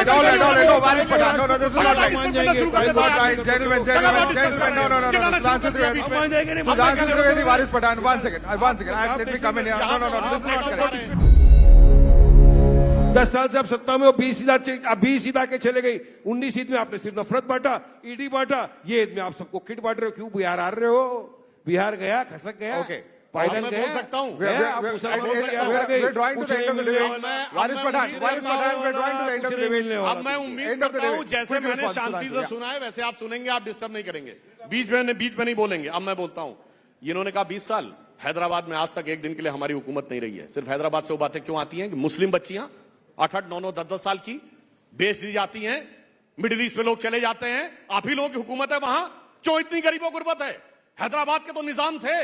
right. No, Varis Pathan. No, this is not right. This is not right. Gentlemen. No. Sudhanshu Trivedi, Varis Pathan. One second. Let me come in here. No. This is not correct. 10 साल से आप सत्ता में हो, 20 सीधा के चले गई। 19 ईद में आपने सिर्फ नफरत बांटा, ईडी बांटा। ये ईद में आप सबको किट बांट रहे हो। क्यों बिहार आ रहे हो? बिहार गया, खसक गया। Okay. पायदल गया। बोल सकता हूं। We're drawing to the end of the debate. Varis Pathan, we're drawing to the end of the debate. अब मैं उम्मीद करता हूं जैसे मैंने शांति से सुना है वैसे आप सुनेंगे, आप डिस्टर्ब नहीं करेंगे, बीच में नहीं बोलेंगे। अब मैं बोलता हूं, इन्होंने कहा 20 साल हैदराबाद में आज तक एक दिन के लिए हमारी हुकूमत नहीं रही है। सिर्फ हैदराबाद से वो बातें क्यों आती हैं कि मुस्लिम बच्चियां 8-8, 9-9, 10-10 साल की बेच दी जाती हैं, मिडिल ईस्ट में लोग चले जाते हैं, आप ही लोगों की हुकूमत है वहां। क्यों इतनी गरीबों गुर्बत है? हैदराबाद के तो निजाम थे,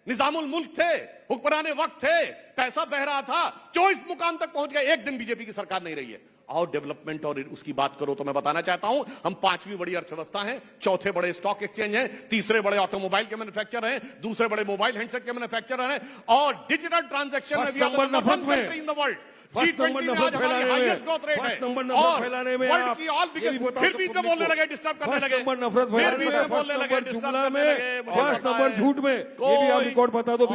निजामुल मुल्क थे, हुक्मराने वक्त थे, पैसा बह रहा था। क्यों इस मुकाम तक पहुंच गए? एक दिन बीजेपी की सरकार नहीं रही है। और डेवलपमेंट और उसकी बात करो तो मैं बताना चाहता हूं, हम 5वीं बड़ी अर्थव्यवस्था हैं, 4थे बड़े स्टॉक एक्सचेंज हैं, 3रे बड़े ऑटोमोबाइल के मैन्युफैक्चर हैं, 2रे बड़े मोबाइल हैंडसेट के मैन्युफैक्चर हैं, और डिजिटल ट्रांजैक्शन में we are the number 1 country in the world. G20 में आज हमारी हाईएस्ट ग्रोथ रेट है, और वर्ल्ड की ऑल बिगेस्ट। फिर बीच में बोलने लगे, डिस्टर्ब करने लगे, फिर बीच में बोलने लगे, डिस्टर्ब करने लगे। फर्स्ट नंबर झूठ में, ये भी आप रिकॉर्ड बता दो।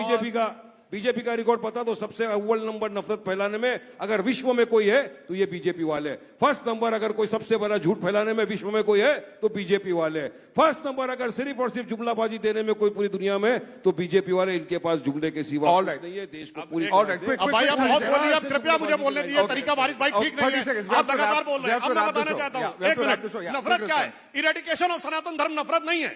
बीजेपी का रिकॉर्ड बता दो। सबसे अव्वल नंबर नफरत फैलाने में अगर विश्व में कोई है तो ये बीजेपी वाले। फर्स्ट नंबर अगर कोई सबसे बड़ा झूठ फैलाने में विश्व में कोई है तो बीजेपी वाले। फर्स्ट नंबर अगर सिर्फ और सिर्फ जुमलाबाजी देने में कोई पूरी दुनिया में तो बीजेपी वाले। इनके पास जुमले के सिवा कुछ नहीं है। देश को पूरी अब भाई आप बहुत बोलिए, अब कृपया मुझे बोलने दीजिए। तरीका वारिस भाई ठीक नहीं है, आप लगातार बोल रहे हैं। अब मैं बताना चाहता हूँ, एक मिनट, नफरत क्या है? इरेडिकेशन ऑफ सनातन धर्म नफरत नहीं है।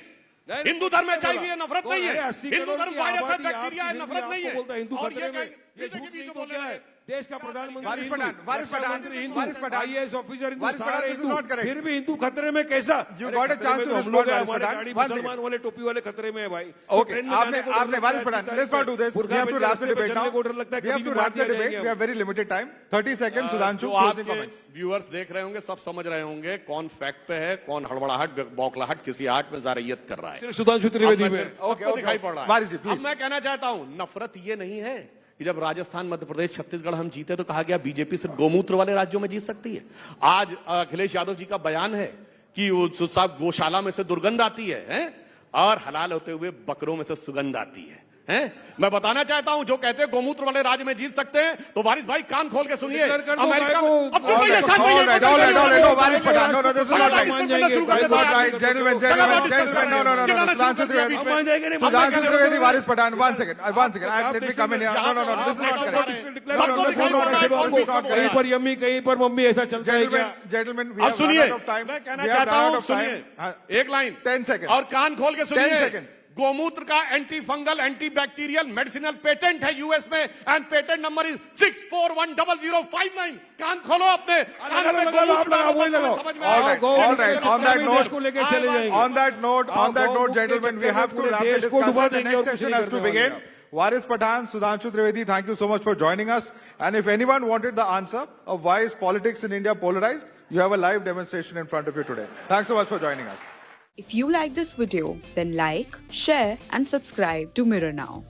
हिंदू धर्म में चाहिए, नफरत नहीं है। हिंदू धर्म वायरस है, बैक्टीरिया है, नफरत नहीं है। और ये झूठ बोल रहे हैं। देश का प्रधानमंत्री वारिस पठान, आईएएस ऑफिसर हिंदू, वारिस पठान, सारे this is Hindu, not correct. फिर भी हिंदू खतरे में कैसा? You got a chance to respond, वारिस हमारे पठान. गाड़ी One second. मुसलमान वाले टोपी वाले खतरे में है भाई। Okay, आपने वारिस Pathan, let's not do this. We have to wrap the debate now. We have to wrap the debate. We have very limited time. 30 seconds. Sudhanshu, closing comments. Viewers देख रहे होंगे, सब समझ रहे होंगे कौन फैक्ट पे है, कौन हड़बड़ाहट बौखलाहट किसी आर्ट में जारयत कर रहा है। सिर्फ सुधांशु त्रिवेदी में ओके दिखाई पड़ रहा है। वारिस जी, please. अब मैं कहना चाहता हूं, नफरत ये नहीं है कि जब राजस्थान, मध्य प्रदेश, छत्तीसगढ़ हम जीते तो कहा गया बीजेपी सिर्फ गोमूत्र वाले राज्यों में जीत सकती है। आज अखिलेश यादव जी का बयान है कि वो साहब गौशाला में से दुर्गंध आती है, और हलाल होते हुए बकरों में से सुगंध आती है। मैं बताना चाहता हूं, जो कहते हैं गोमूत्र वाले राज्य में जीत सकते हैं, तो वारिस भाई कान खोल के सुनिए। अमेरिका में अब तो ये शायद नहीं है। No, Waris Pathan, no, this is not right. Gentlemen, no. Sudhanshu Trivedi, Varis Pathan. One second. Let me come in here. No, this is not correct. कहीं पर यम्मी, कहीं पर मम्मी, ऐसा चलता है क्या? Gentlemen, we अब have सुनिए, run out of time. मैं कहना चाहता हूं, सुनिए, एक लाइन 10 seconds. और कान खोल के 10 सुनिए। seconds. गोमूत्र का anti fungal, anti bacterial, medicinal patent है यूएस में, एंड पेटेंट नंबर इज 6410059। कान खोलो अपने, आप लगाओ, वही लगाओ। समझ में All आएगा। right. On that देश को लेकर चले जाएंगे। On that note, gentlemen, we have to wrap the discussion. The next session has to begin. Varis Pathan, Sudhanshu Trivedi, thank you so much for joining us. And if anyone wanted the answer of why is politics in India polarized, you have a live demonstration in front of you today. Thanks so much for joining us. If you like this video, then like, share and subscribe to Mirror Now.